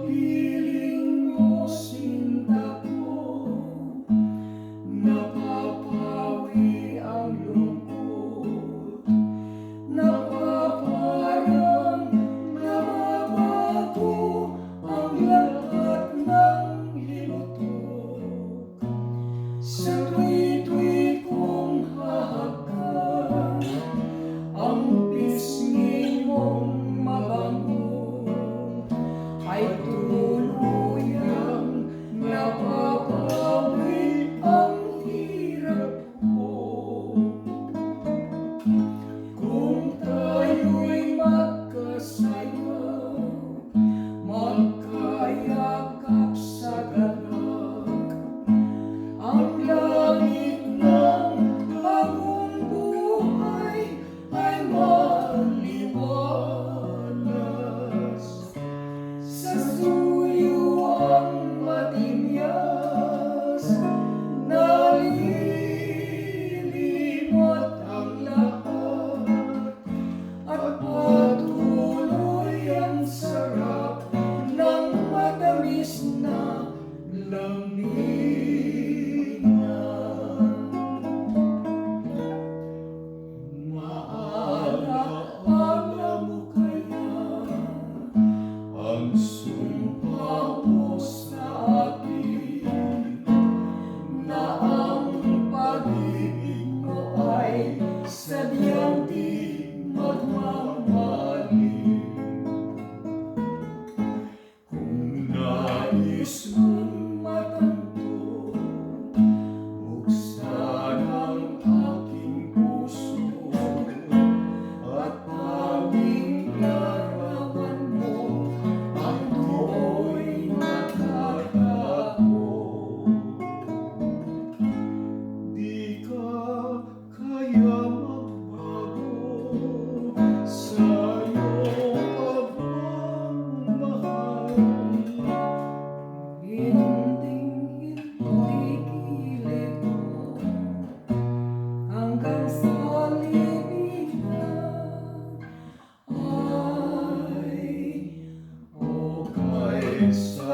piling mo sinta ko, napapawi ang lungkot, napaparang nababago ang lahat ng limutok. Sa tuwi-tuwi kong hahagkan ang pisngi mong mabango, ay tuluyang napapawi ang hirap ko. Kung tayo'y magkasayaw, magkayakap sa galak, ang langit ng bagong buhay ay maliwalas. Sa suyo ang matimyas, nalilimot ang lahat, at patuloy ang sarap ng matamis na langinan. Maalaala mo kaya ang sumpa mo sa akin, na ang pag-ibig mo ay sadyang di magmamalim? Kung nais mong matanto, buksan ang aking puso, at tanging larawan mo ang do'y nakatago. Di ka kaya magbago sa iyong pagmamahal. Hinding-hindi kilid mo hanggang sa libingan ay okay sa